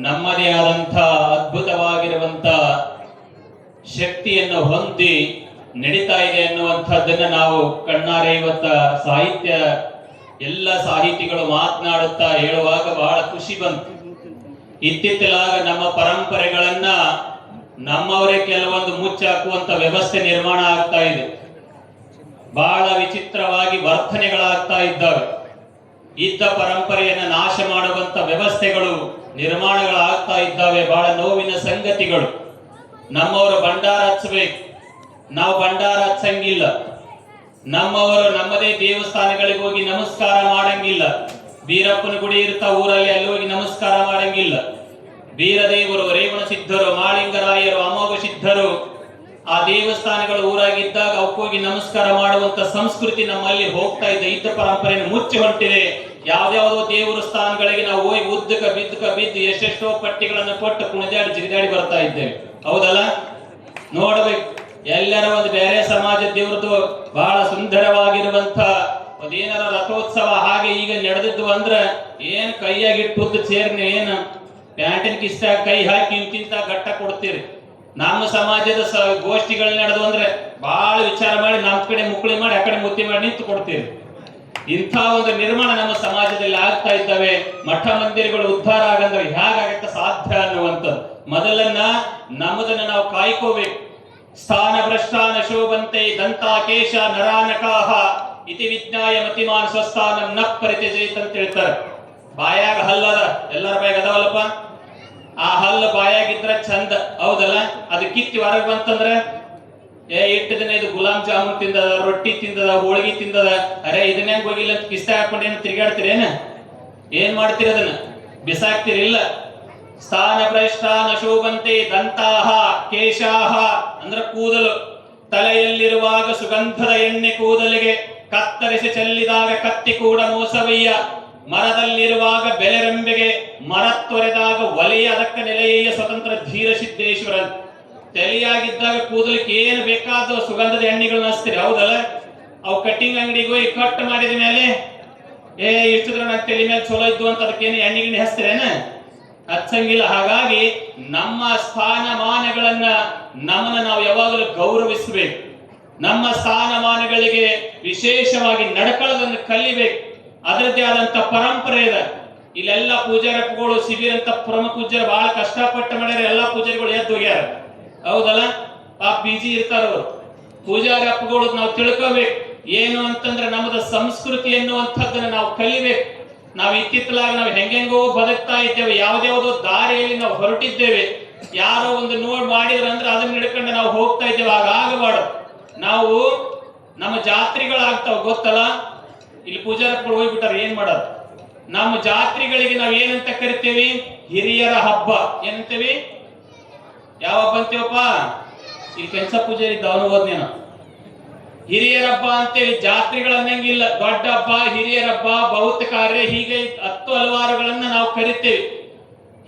ನಮ್ಮದೇ ಆದಂತಹ ಅದ್ಭುತವಾಗಿರುವಂತ ಶಕ್ತಿಯನ್ನು ಹೊಂದಿ ನಡೀತಾ ಇದೆ ಅನ್ನುವಂಥದ್ದನ್ನ ನಾವು ಕಣ್ಣಾರೆ ಇವತ್ತ ಸಾಹಿತ್ಯ ಎಲ್ಲ ಸಾಹಿತಿಗಳು ಮಾತನಾಡುತ್ತಾ ಹೇಳುವಾಗ ಬಹಳ ಖುಷಿ ಬಂತು. ಇತ್ತಿತ್ತಲಾಗ ನಮ್ಮ ಪರಂಪರೆಗಳನ್ನ ನಮ್ಮವರೇ ಕೆಲವೊಂದು ಮುಚ್ಚಾಕುವಂತ ವ್ಯವಸ್ಥೆ ನಿರ್ಮಾಣ ಆಗ್ತಾ ಇದೆ. ಬಹಳ ವಿಚಿತ್ರವಾಗಿ ವರ್ತನೆಗಳಾಗ್ತಾ ಇದ್ದಾವೆ. ಇದ್ದ ಪರಂಪರೆಯನ್ನು ನಾಶ ಮಾಡುವಂತ ವ್ಯವಸ್ಥೆಗಳು ನಿರ್ಮಾಣಗಳಾಗ್ತಾ ಇದ್ದಾವೆ. ಬಹಳ ನೋವಿನ ಸಂಗತಿಗಳು. ನಮ್ಮವರು ಭಂಡಾರ ಹಚ್ಚಬೇಕು, ನಾವು ಭಂಡಾರ ಹಚ್ಚಂಗಿಲ್ಲ. ನಮ್ಮವರು ನಮ್ಮದೇ ದೇವಸ್ಥಾನಗಳಿಗೆ ಹೋಗಿ ನಮಸ್ಕಾರ ಮಾಡಂಗಿಲ್ಲ. ಬೀರಪ್ಪನ ಗುಡಿ ಇರ್ತಾ ಊರಲ್ಲಿ ಅಲ್ಲಿ ಹೋಗಿ ನಮಸ್ಕಾರ ಮಾಡಂಗಿಲ್ಲ. ಬೀರದೇವರು, ರೇವಣ ಸಿದ್ಧರು, ಮಾಳಿಂಗರಾಯರು, ಅಮೋಘ ಸಿದ್ಧರು ಆ ದೇವಸ್ಥಾನಗಳು ಊರಾಗಿದ್ದಾಗ ಅವಕ್ಕೋಗಿ ನಮಸ್ಕಾರ ಮಾಡುವಂತ ಸಂಸ್ಕೃತಿ ನಮ್ಮಲ್ಲಿ ಹೋಗ್ತಾ ಇದೆ. ಇದ್ದ ಪರಂಪರೆಯನ್ನು ಮುಚ್ಚಿ ಹೊಂಟಿದೆ. ಯಾವ್ದಾವುದೋ ದೇವರ ಸ್ಥಾನಗಳಿಗೆ ನಾವು ಹೋಗಿ ಬಿದ್ದು ಎಷ್ಟೆಷ್ಟೋ ಪಟ್ಟಿಗಳನ್ನು ಕೊಟ್ಟು ಕುಣಿದಾಡಿ ಜಿಗಿದಾಡಿ ಬರ್ತಾ ಇದ್ದೇವೆ. ಹೌದಲ್ಲ? ನೋಡ್ಬೇಕು, ಎಲ್ಲರ ಒಂದು ಬೇರೆ ಸಮಾಜ ದೇವ್ರದ್ದು ಬಹಳ ಸುಂದರವಾಗಿರುವಂತ ಅದೇನಾರ ರಥೋತ್ಸವ ಹಾಗೆ ಈಗ ನಡೆದಿದ್ದು ಅಂದ್ರ ಏನ್ ಕೈಯಾಗಿಟ್ಟು ಸೇರ್ನೆ ಏನ್ ಪ್ಯಾಂಟಿನ ಕಿಸ್ತ ಕೈ ಹಾಕಿ ಇಂತಿಂತ ಗಟ್ಟ ಕೊಡ್ತೀರಿ. ನಮ್ಮ ಸಮಾಜದ ಗೋಷ್ಠಿಗಳು ನಡೆದು ಅಂದ್ರೆ ಬಹಳ ವಿಚಾರ ಮಾಡಿ ನಮ್ಮ ಕಡೆ ಮುಕ್ಕಳಿ ಮಾಡಿ ಆ ಕಡೆ ಮುತ್ತಿ ಮಾಡಿ ನಿಂತು ಕೊಡ್ತೀರಿ. ಇಂಥ ಒಂದು ನಿರ್ಮಾಣ ನಮ್ಮ ಸಮಾಜದಲ್ಲಿ ಆಗ್ತಾ ಇದ್ದಾವೆ. ಮಠ ಮಂದಿರಗಳು ಉದ್ಧಾರ ಆಗಂದ್ರೆ ಹೇಗಾಗತ್ತ ಸಾಧ್ಯ ಅನ್ನುವಂಥದ್ದು. ಮೊದಲನ್ನ ನಮ್ಮದನ್ನ ನಾವು ಕಾಯ್ಕೋಬೇಕು. ಸ್ಥಾನ ಭ್ರಷ್ಟಾನ ಶೋಭಂತೆ ದಂತಾಕೇಶ ನರಾನಕಾಹ ಇತಿ ವಿಜ್ಞಾಯ ಮತಿಮಾನ್ ಸ್ವಸ್ಥಾನಂ ನ ಪರಿತ್ಯಜೇತ್ ಅಂತ ಹೇಳ್ತಾರೆ. ಬಾಯಾಗ ಹಲ್ಲದ ಎಲ್ಲರ ಬಾಯಾಗ ಅದಾವಲ್ಲಪ್ಪ, ಆ ಹಲ್ಲು ಬಾಯಾಗಿದ್ರ ಚಂದ. ಹೌದಲ್ಲ? ಅದು ಕಿತ್ತಿ ಹೊರಗೆ ಬಂತಂದ್ರೆ ಇಟ್ಟು ದಿನ ಇದು ಗುಲಾಬ್ ಜಾಮೂನ್ ತಿಂದದ, ರೊಟ್ಟಿ ತಿಂದದ, ಹೋಳಿಗೆ ತಿಂದದ, ಅರೆ ಇದನ್ನ ಹೋಗಿಲ್ಲ ಅಂತ ಕಿಸ್ತ ಹಾಕೊಂಡು ಏನು ತಿರುಗಾಡ್ತೀರೇನ? ಏನ್ ಮಾಡ್ತೀರಿ? ಅದನ್ನ ಬಿಸಾಕ್ತಿರಿಲ್ಲ. ಸ್ಥಾನ ಭ್ರಷ್ಟಾನ ಶೋಭಂತೆ ದಂತಾಹ ಕೇಶಾಹ ಅಂದ್ರ ಕೂದಲು. ತಲೆಯಲ್ಲಿರುವಾಗ ಸುಗಂಧದ ಎಣ್ಣೆ ಕೂದಲಿಗೆ, ಕತ್ತರಿಸಿ ಚೆಲ್ಲಿದಾಗ ಕತ್ತಿ ಕೂಡ ಮೋಸವಯ್ಯ. ಮರದಲ್ಲಿರುವಾಗ ಬೆಲೆರೆಂಬೆಗೆ, ಮರ ತೊರೆದಾಗ ಒಲೆಯ ಅದಕ್ಕ ನೆಲೆಯ ಸ್ವತಂತ್ರ ಧೀರ ಸಿದ್ದೇಶ್ವರನ್. ತಲೆಯಾಗಿದ್ದಾಗ ಕೂದಲಿಕ್ಕೆ ಏನು ಬೇಕಾದ ಸುಗಂಧದ ಎಣ್ಣೆಗಳನ್ನ ಹಚ್ತೀರಿ. ಹೌದಲ್ಲ? ಅವು ಕಟ್ಟಿಂಗ್ ಅಂಗಡಿಗೆ ಹೋಗಿ ಕಟ್ ಮಾಡಿದ ಮೇಲೆ ಇಷ್ಟು ದಿನ ನನ್ನ ತಲೆ ಮೇಲೆ ಚಲೋ ಇದ್ದು ಅಂತ ಅದಕ್ಕೇನು ಎಣ್ಣೆಗಿಣ್ಣೆ ಹಚ್ತೀರೇನ? ಹಚ್ಚಂಗಿಲ್ಲ. ಹಾಗಾಗಿ ನಮ್ಮ ಸ್ಥಾನಮಾನಗಳನ್ನ ನಮ್ಮನ್ನ ನಾವು ಯಾವಾಗಲೂ ಗೌರವಿಸಬೇಕು. ನಮ್ಮ ಸ್ಥಾನಮಾನಗಳಿಗೆ ವಿಶೇಷವಾಗಿ ನಡ್ಕೊಳ್ಳೋದನ್ನು ಕಲಿಬೇಕು. ಅದರದ್ದೇ ಆದಂತ ಪರಂಪರೆ ಇದೆ. ಇಲ್ಲೆಲ್ಲ ಪೂಜಾರಪ್ಪಗಳು ಶಿಬಿರ ಅಂತ ಪ್ರಮುಖ ಪೂಜಾರ ಬಹಳ ಕಷ್ಟಪಟ್ಟು ಮಾಡ್ಯಾರ. ಎಲ್ಲಾ ಪೂಜಾರಿಗಳು ಎದ್ದು ಹೋಗ್ಯಾರ. ಹೌದಲ್ಲ? ಪಾಪ ಬಿಜಿ ಇರ್ತಾರ ಅವರು. ಪೂಜಾರಪ್ಪಗಳು ನಾವು ತಿಳ್ಕೋಬೇಕು ಏನು ಅಂತಂದ್ರೆ ನಮ್ಮದ ಸಂಸ್ಕೃತಿ ಎನ್ನುವಂಥದ್ದನ್ನ ನಾವು ಕಲಿಬೇಕು. ನಾವು ಇತ್ತಿತ್ತಲಾಗ ನಾವು ಹೆಂಗೆಂಗೋ ಬದುಕ್ತಾ ಇದ್ದೇವೆ. ಯಾವ್ದಾವುದೋ ದಾರಿಯಲ್ಲಿ ನಾವು ಹೊರಟಿದ್ದೇವೆ. ಯಾರೋ ಒಂದು ನೋಡ್ ಮಾಡಿದ್ರ ಅಂದ್ರೆ ಅದನ್ನ ಹಿಡ್ಕೊಂಡು ನಾವು ಹೋಗ್ತಾ ಇದ್ದೇವೆ. ಹಾಗಾಗಬಾರ್ದು. ನಾವು ನಮ್ಮ ಜಾತ್ರೆಗಳಾಗ್ತಾವ ಗೊತ್ತಲ್ಲ? ಇಲ್ಲಿ ಪೂಜಾರಪ್ಪಗಳು ಹೋಗ್ಬಿಟ್ಟಾರ. ಏನ್ ಮಾಡೋದು? ನಮ್ಮ ಜಾತ್ರೆಗಳಿಗೆ ನಾವು ಏನಂತ ಕರಿತೇವಿ? ಹಿರಿಯರ ಹಬ್ಬ. ಏನಂತೇವಿ? ಯಾವ ಹಬ್ಬ ಅಂತೀವಪ್ಪ? ಇಲ್ಲಿ ಕೆಲಸ ಪೂಜಾರಿ ಇದ್ದವನು ಹೋದ್ನೇನ ಹಿರಿಯರ ಹಬ್ಬ ಅಂತೇಳಿ. ಜಾತ್ರೆಗಳನ್ನಂಗಿಲ್ಲ. ದೊಡ್ಡ ಹಬ್ಬ, ಹಿರಿಯರ ಹಬ್ಬ, ಬಹುತ ಕಾರ್ಯ, ಹೀಗೆ 10 ಹಲವಾರುಗಳನ್ನ ನಾವು ಕರಿತೇವೆ.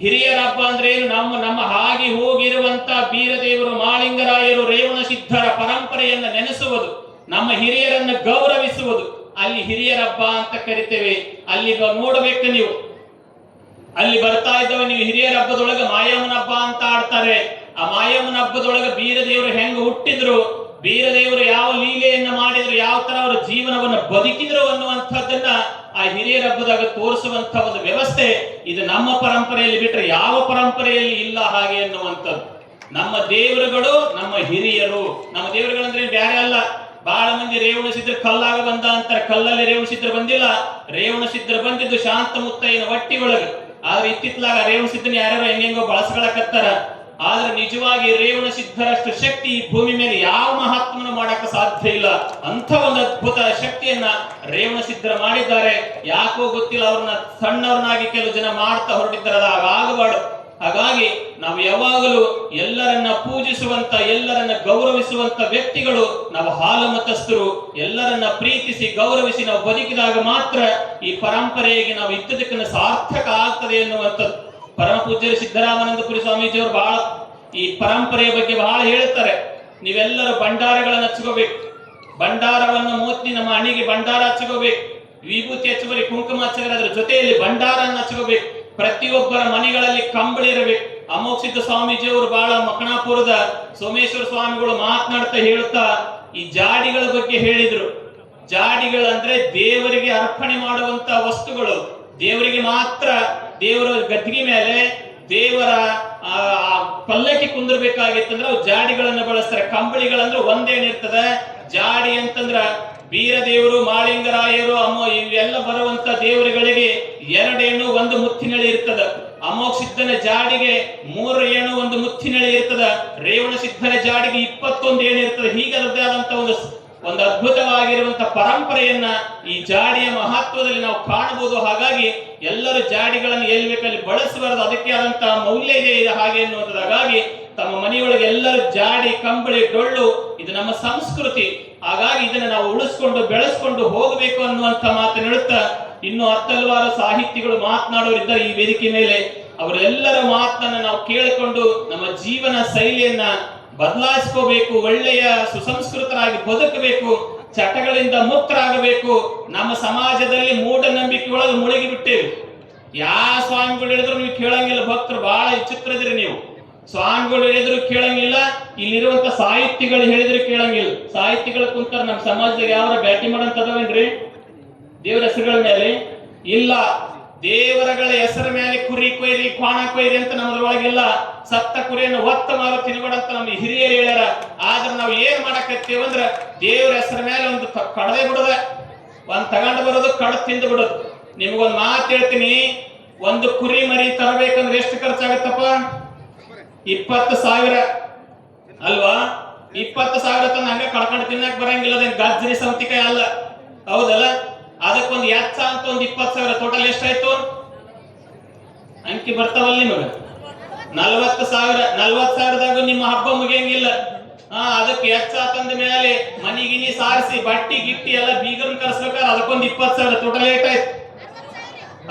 ಹಿರಿಯರ ಹಬ್ಬ ಅಂದ್ರೆ ಏನು? ನಮ್ಮ ಹಾಗೆ ಹೋಗಿರುವಂತ ಬೀರದೇವರು, ಮಾಳಿಂಗರಾಯರು, ರೇವಣ ಸಿದ್ಧರ ಪರಂಪರೆಯನ್ನ ನೆನೆಸುವುದು, ನಮ್ಮ ಹಿರಿಯರನ್ನ ಗೌರವಿಸುವುದು. ಅಲ್ಲಿ ಹಿರಿಯರ ಹಬ್ಬ ಅಂತ ಕರಿತೇವೆ. ಅಲ್ಲಿ ನೋಡಬೇಕು ನೀವು, ಅಲ್ಲಿ ಬರ್ತಾ ಇದ್ದವ ನೀವು ಹಿರಿಯರ ಹಬ್ಬದೊಳಗೆ ಮಾಯಮ್ಮನ ಹಬ್ಬ ಅಂತ ಆಡ್ತಾರೆ. ಆ ಮಾಯಮ್ಮನ ಹಬ್ಬದೊಳಗೆ ಬೀರದೇವರು ಹೆಂಗ ಹುಟ್ಟಿದ್ರು, ಬೀರದೇವರು ಯಾವ ಲೀಲೆಯನ್ನ ಮಾಡಿದ್ರು, ಯಾವ ತರ ಅವರ ಜೀವನವನ್ನು ಬದುಕಿದ್ರು ಅನ್ನುವಂಥದ್ದನ್ನ ಆ ಹಿರಿಯರ ಹಬ್ಬದಾಗ ತೋರಿಸುವಂತ ಒಂದು ವ್ಯವಸ್ಥೆ ಇದು ನಮ್ಮ ಪರಂಪರೆಯಲ್ಲಿ ಬಿಟ್ಟರೆ ಯಾವ ಪರಂಪರೆಯಲ್ಲಿ ಇಲ್ಲ ಹಾಗೆ ಅನ್ನುವಂಥದ್ದು. ನಮ್ಮ ದೇವರುಗಳು ನಮ್ಮ ಹಿರಿಯರು. ನಮ್ಮ ದೇವರುಗಳಂದ್ರೆ ಬೇರೆ ಅಲ್ಲ. ಬಹಳ ಮಂದಿ ರೇವಣ ಸಿದ್ಧರು ಕಲ್ಲಾಗ ಬಂದ ಅಂತಾರೆ. ಕಲ್ಲಲ್ಲಿ ರೇವಣ ಸಿದ್ಧರು ಬಂದಿಲ್ಲ. ರೇವಣ ಸಿದ್ಧರು ಬಂದಿದ್ದು ಶಾಂತ ಮುತ್ತಯ್ಯನ ಒಟ್ಟಿ ಒಳಗೆ. ಆದ್ರೆ ಇತ್ತಿತ್ತಲಾಗ ರೇವಣ ಸಿದ್ಧನ ಯಾರ್ಯಾರು ಹೆಂಗೆಂಗೋ ಬಳಸ್ಕೊಳಕತ್ತಾರ. ಆದ್ರೆ ನಿಜವಾಗಿ ರೇವಣ ಸಿದ್ಧರಷ್ಟು ಶಕ್ತಿ ಈ ಭೂಮಿ ಮೇಲೆ ಯಾವ ಮಹಾತ್ಮನು ಮಾಡಕ್ಕೆ ಸಾಧ್ಯ ಇಲ್ಲ. ಅಂತ ಒಂದು ಅದ್ಭುತ ಶಕ್ತಿಯನ್ನ ರೇವಣ ಸಿದ್ಧರು ಮಾಡಿದ್ದಾರೆ. ಯಾಕೋ ಗೊತ್ತಿಲ್ಲ, ಅವ್ರನ್ನ ಸಣ್ಣವ್ರನ್ನಾಗಿ ಕೆಲವು ಜನ ಮಾಡ್ತಾ ಹೊರಟಿದ್ದಾರೆ. ಆಗಬಾರ್ದು. ಹಾಗಾಗಿ ನಾವು ಯಾವಾಗಲೂ ಎಲ್ಲರನ್ನ ಪೂಜಿಸುವಂತ, ಎಲ್ಲರನ್ನ ಗೌರವಿಸುವಂತ ವ್ಯಕ್ತಿಗಳು ನಾವು ಹಾಲು ಮತಸ್ಥರು. ಎಲ್ಲರನ್ನ ಪ್ರೀತಿಸಿ ಗೌರವಿಸಿ ನಾವು ಬದುಕಿದಾಗ ಮಾತ್ರ ಈ ಪರಂಪರೆಗೆ ನಾವು ಇದ್ದದಕ್ಕನ್ನು ಸಾರ್ಥಕ ಆಗ್ತದೆ ಎನ್ನುವಂಥದ್ದು. ಪರಮ ಪೂಜ್ಯರು ಸಿದ್ದರಾಮಾನಂದಪುರಿ ಸ್ವಾಮೀಜಿಯವರು ಬಹಳ ಈ ಪರಂಪರೆಯ ಬಗ್ಗೆ ಬಹಳ ಹೇಳ್ತಾರೆ. ನೀವೆಲ್ಲರೂ ಭಂಡಾರಗಳನ್ನು ಹಚ್ಕೋಬೇಕು. ಭಂಡಾರವನ್ನು ಮೋತಿ ನಮ್ಮ ಅಣಿಗೆ ಭಂಡಾರ ಹಚ್ಕೋಬೇಕು. ವಿಭೂತಿ ಹಚ್ಚಬರಿ, ಕುಂಕುಮ ಹಚ್ಚಬರಿ, ಅದರ ಜೊತೆಯಲ್ಲಿ ಭಂಡಾರನ್ನು ಹಚ್ಕೋಬೇಕು. ಪ್ರತಿಯೊಬ್ಬರ ಮನೆಗಳಲ್ಲಿ ಕಂಬಳಿ ಇರಬೇಕು. ಅಮೋಕ್ಷಿತ ಸ್ವಾಮೀಜಿಯವರು ಬಹಳ ಮಕಣಾಪುರದ ಸೋಮೇಶ್ವರ ಸ್ವಾಮಿಗಳು ಮಾತನಾಡ್ತಾ ಹೇಳ್ತಾ ಈ ಜಾಡಿಗಳ ಬಗ್ಗೆ ಹೇಳಿದ್ರು. ಜಾಡಿಗಳಂದ್ರೆ ದೇವರಿಗೆ ಅರ್ಪಣೆ ಮಾಡುವಂತ ವಸ್ತುಗಳು. ದೇವರಿಗೆ ಮಾತ್ರ, ದೇವರ ಗದ್ದಿಗೆ ಮೇಲೆ ದೇವರ ಪಲ್ಲಕ್ಕಿ ಕುಂದಿರ್ಬೇಕಾಗಿತ್ತಂದ್ರೆ ಅವು ಜಾಡಿಗಳನ್ನ ಬಳಸ್ತಾರೆ. ಕಂಬಳಿಗಳಂದ್ರೆ ಒಂದೇನಿರ್ತದೆ. ಜಾಡಿ ಅಂತಂದ್ರ ಬೀರದೇವರು, ಮಾಳಿಂಗರಾಯರು, ಇವೆಲ್ಲ ಬರುವಂತ ದೇವರುಗಳಿಗೆ 2 ಹೆಣ್ಣು 1 ಮುತ್ತಿನಳಿ ಇರ್ತದ. ಅಮೋಘ ಸಿದ್ಧನ ಜಾಡಿಗೆ 3 ಹೆಣ್ಣು 1 ಮುತ್ತಿನಳಿ ಇರ್ತದ. ರೇವಣ ಸಿದ್ಧನ ಜಾಡಿಗೆ 21 ಹೆಣ್ಣು ಇರ್ತದೆ. ಹೀಗದೇ ಆದಂತ ಒಂದು ಅದ್ಭುತವಾಗಿರುವಂತ ಪರಂಪರೆಯನ್ನ ಈ ಜಾಡಿಯ ಮಹತ್ವದಲ್ಲಿ ನಾವು ಕಾಣಬಹುದು. ಹಾಗಾಗಿ ಎಲ್ಲರೂ ಜಾಡಿಗಳನ್ನು ಎಲ್ಲಿ ಬೇಕಲ್ಲಿ ಬಳಸಬಾರದು, ಅದಕ್ಕೆ ಆದಂತಹ ಮೌಲ್ಯ ಇದೆ ಹಾಗೆ ಎನ್ನುವಂಥದ್ದು. ಹಾಗಾಗಿ ತಮ್ಮ ಮನೆಯೊಳಗೆ ಎಲ್ಲರೂ ಜಾಡಿ, ಕಂಬಳಿ, ಡೊಳ್ಳು ಇದು ನಮ್ಮ ಸಂಸ್ಕೃತಿ. ಹಾಗಾಗಿ ಇದನ್ನ ನಾವು ಉಳಿಸ್ಕೊಂಡು ಬೆಳೆಸ್ಕೊಂಡು ಹೋಗಬೇಕು ಅನ್ನುವಂತ ಮಾತನ್ನು ಹೇಳುತ್ತಾ, ಇನ್ನು ಹತ್ತಲ್ವಾರು ಸಾಹಿತಿಗಳು ಮಾತನಾಡೋರಿದ್ದಾರೆ ಈ ವೇದಿಕೆ ಮೇಲೆ. ಅವರೆಲ್ಲರ ಮಾತನ್ನ ನಾವು ಕೇಳಿಕೊಂಡು ನಮ್ಮ ಜೀವನ ಶೈಲಿಯನ್ನ ಬದಲಾಯಿಸ್ಕೋಬೇಕು, ಒಳ್ಳೆಯ ಸುಸಂಸ್ಕೃತರಾಗಿ ಬದುಕಬೇಕು, ಚಟಗಳಿಂದ ಮುಕ್ತರಾಗಬೇಕು. ನಮ್ಮ ಸಮಾಜದಲ್ಲಿ ಮೂಢನಂಬಿಕೆ ಒಳಗೆ ಮುಳುಗಿ ಬಿಟ್ಟೇವೆ. ಯಾವ ಸ್ವಾಮಿಗಳು ಹೇಳಿದ್ರು ನೀವು ಕೇಳಂಗಿಲ್ಲ. ಭಕ್ತರು ಬಹಳ ವಿಚಿತ್ರದಿರಿ ನೀವು. ಸ್ವಾಮಿಗಳು ಹೇಳಿದ್ರು ಕೇಳಂಗಿಲ್ಲ, ಇಲ್ಲಿರುವಂತ ಸಾಹಿತ್ಯಗಳು ಹೇಳಿದ್ರು ಕೇಳಂಗಿಲ್ಲ. ಸಾಹಿತ್ಯಗಳು ಕುಂತಾರ ನಮ್ಮ ಸಮಾಜದಾಗ ಯಾವ ಬ್ಯಾಟಿ ಮಾಡಂತದವೇನ್ರಿ ದೇವರ ಹೆಸರುಗಳ ಮೇಲೆ? ಇಲ್ಲ. ದೇವರಗಳ ಹೆಸರ ಮೇಲೆ ಕುರಿ ಕೊಯ್ರಿ, ಕ್ವಾಣ ಕೊಯ್ರಿ ಅಂತ ನಮ್ಮದ್ರೊಳಗಿಲ್ಲ. ಸತ್ತ ಕುರಿಯನ್ನು ಹೊತ್ತ ಮಾರು ತಿನ್ಬೇಡಂತ ನಮ್ಮ ಹಿರಿಯರು ಹೇಳ್ಯಾರ. ಆದ್ರೆ ನಾವು ಏನ್ ಮಾಡಕತ್ತೀವಂದ್ರ ದೇವರ ಹೆಸರ ಮೇಲೆ ಒಂದು ಕಡದೆ ಬಿಡೋದ, ಒಂದ್ ತಗೊಂಡು ಬರೋದು, ಕಡ ತಿಂದು ಬಿಡೋದು. ನಿಮ್ಗೊಂದ್ ಮಾತು ಹೇಳ್ತೀನಿ, ಒಂದು ಕುರಿ ಮರಿ ತರಬೇಕಂದ್ರೆ ಎಷ್ಟು ಖರ್ಚಾಗತ್ತಪ್ಪ? 20,000 ಅಲ್ವಾ? 20,000 ತನ್ನ ಹಂಗ ಕಳ್ಕೊಂಡು ತಿನ್ನಕ್ ಬರಂಗಿಲ್ಲ. ಅದೇನ್ ಗಜ್ಜರಿ ಸೌತಿಕಾಯಿ ಅಲ್ಲ, ಹೌದಲ್ಲ? ಅದಕ್ಕೊಂದು ಎಚ್ಚ ಅಂತ ಒಂದು 20,000. ಟೋಟಲ್ ಎಷ್ಟಾಯ್ತು? ಅಂಕಿ ಬರ್ತಾವಲ್ಲ ನಿಮಗೆ? 40,000. 40,000ದಾಗ ನಿಮ್ಮ ಹಬ್ಬ ಮುಗಿಯಂಗಿಲ್ಲ. ಅದಕ್ಕೆ ಎಚ್ಚ ತಂದ ಮೇಲೆ ಮನಿಗಿನಿ ಸಾರಿಸಿ ಬಟ್ಟಿ ಗಿಟ್ಟಿ ಎಲ್ಲ ಬೀಗರನ್ ಕರ್ಸ್ಬೇಕಾದ್ರೆ ಅದಕ್ಕೊಂದು 20,000. ಟೋಟಲ್ ಏಟಾಯ್ತು?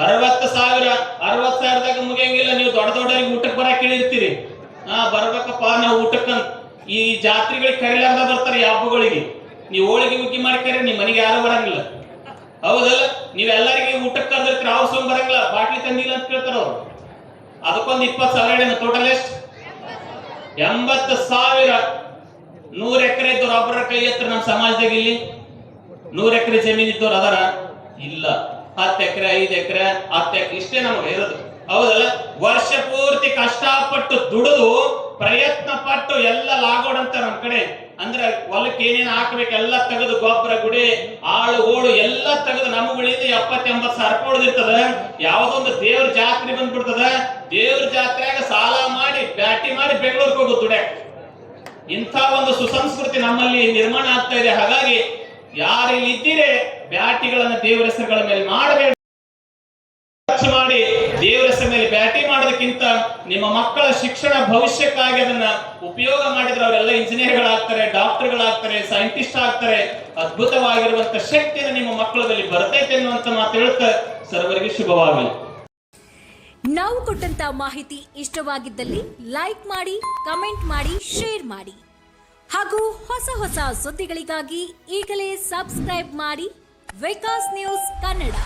60,000. 60,000ದಾಗ ಮುಗಿಯಂಗಿಲ್ಲ. ನೀವು ದೊಡ್ಡ ದೊಡ್ಡವರಿಗೆ ಊಟಕ್ಕೆ ಬರಕ್ ಹೇಳಿರ್ತೀರಿ. ಬರ್ಬೇಕಪ್ಪ ನಾವು ಊಟಕ್ಕಂತ. ಈ ಜಾತ್ರೆಗಳಿಗೆ ಕರಿಲಾರ್ದ ಬರ್ತಾರೆ ಈ ಹಬ್ಬಗಳಿಗೆ. ನೀವು ಹೋಳಿಗೆ ಮುಗ್ಗಿ ಮಾಡಿ ಕರಿ, ನಿಮ್ ಮನೆಗೆ ಯಾರು ಬರಂಗಿಲ್ಲ, ಹೌದಲ್ಲ? ನೀವೆಲ್ಲರಿಗೆ ಊಟಕ್ಕೆ ಕರೆದಿರ್ತೀರಿ, ಅವ್ರು ಸುಮ್ ಬರಂಗಿಲ್ಲ, ಬಾಟ್ಲಿ ತಂದಿಲ್ಲ ಅಂತ ಕೇಳ್ತಾರ ಅವ್ರು. ಅದಕ್ಕೊಂದು 20,000. ಟೋಟಲ್ ಎಷ್ಟು? 80,000. 100 ಎಕರೆ ಇದ್ದವ್ರು ಒಬ್ಬರ ಕೈ ಎತ್ತರ ನಮ್ಮ ಸಮಾಜದಾಗ ಇಲ್ಲಿ 100 ಎಕರೆ ಜಮೀನ್ ಇದ್ದವ್ರು ಅದಾರ? ಇಲ್ಲ. 10 ಎಕರೆ, 5 ಎಕರೆ, 10 ಎಕರೆ ಇಷ್ಟೇ ನಮಗೆ ಇರೋದು, ಹೌದಲ್ಲ? ವರ್ಷ ಪೂರ್ತಿ ಕಷ್ಟಪಟ್ಟು ದುಡಿದು ಪ್ರಯತ್ನ ಪಟ್ಟು ಎಲ್ಲ ಲಾಗೋಡಂತ ನಮ್ ಕಡೆ. ಅಂದ್ರೆ ಹೊಲಕ್ಕೆ ಏನೇನು ಹಾಕ್ಬೇಕು ಎಲ್ಲ ತೆಗೆದು ಗೊಬ್ಬರ ಗುಡಿ ಆಳು ಓಳು ಎಲ್ಲ ತೆಗೆದು ನಮ್ಮಗಳಿಂದ 70-80 ಸಾವಿರ ರೂಪಾಯಿ ಉಳಿದಿರ್ತದ. ಯಾವ್ದೊಂದು ದೇವ್ರ ಜಾತ್ರೆ ಬಂದ್ಬಿಡ್ತದ, ದೇವ್ರ ಜಾತ್ರೆಯಾಗ ಸಾಲ ಮಾಡಿ ಬ್ಯಾಟಿ ಮಾಡಿ ಬೆಂಗಳೂರಿಗೆ ಹೋಗೋದು ದುಡ್ಯಾಕ. ಇಂಥ ಒಂದು ಸುಸಂಸ್ಕೃತಿ ನಮ್ಮಲ್ಲಿ ನಿರ್ಮಾಣ ಆಗ್ತಾ ಇದೆ. ಹಾಗಾಗಿ ಯಾರು ಇಲ್ಲಿ ಇದ್ದೀರಿ ಬ್ಯಾಟಿಗಳನ್ನ ದೇವರ ಹೆಸರುಗಳ ಮೇಲೆ ಮಾಡಬೇಕು. ಮಾಡಿ ದೇವರ ಹೆಸರ ಮೇಲೆ ಬ್ಯಾಟಿ ಮಾಡೋದಕ್ಕಿಂತ ನಿಮ್ಮ ಮಕ್ಕಳ ಶಿಕ್ಷಣ ಭವಿಷ್ಯಕ್ಕಾಗಿ ಅದನ್ನ ಉಪಯೋಗ ಮಾಡಿದ್ರೆ ಅವರೆಲ್ಲ ಇಂಜಿನಿಯರ್ಗಳಾಗ್ತಾರೆ, ಡಾಕ್ಟರ್ಗಳಾಗ್ತಾರೆ, ಸೈಂಟಿಸ್ಟ್ ಆಗ್ತಾರೆ. ಅದ್ಭುತವಾಗಿರುವಂತ ಶಕ್ತಿಯನ್ನು ನಿಮ್ಮ ಮಕ್ಕಳಲ್ಲಿ ಬರ್ತೈತೆ ಅನ್ನುವಂತ ಮಾತು ಹೇಳ್ತಾ ಸರ್ವರಿಗೆ ಶುಭವಾಗಲಿ. ನಾವು ಕೊಟ್ಟಂತ ಮಾಹಿತಿ ಇಷ್ಟವಾಗಿದ್ದಲ್ಲಿ ಲೈಕ್ ಮಾಡಿ, ಕಮೆಂಟ್ ಮಾಡಿ, ಶೇರ್ ಮಾಡಿ ಹಾಗೂ ಹೊಸ ಸುದ್ದಿಗಳಿಗಾಗಿ ಈಗಲೇ ಸಬ್ಸ್ಕ್ರೈಬ್ ಮಾಡಿ ವಿಕಾಸ್ ನ್ಯೂಸ್ ಕನ್ನಡ.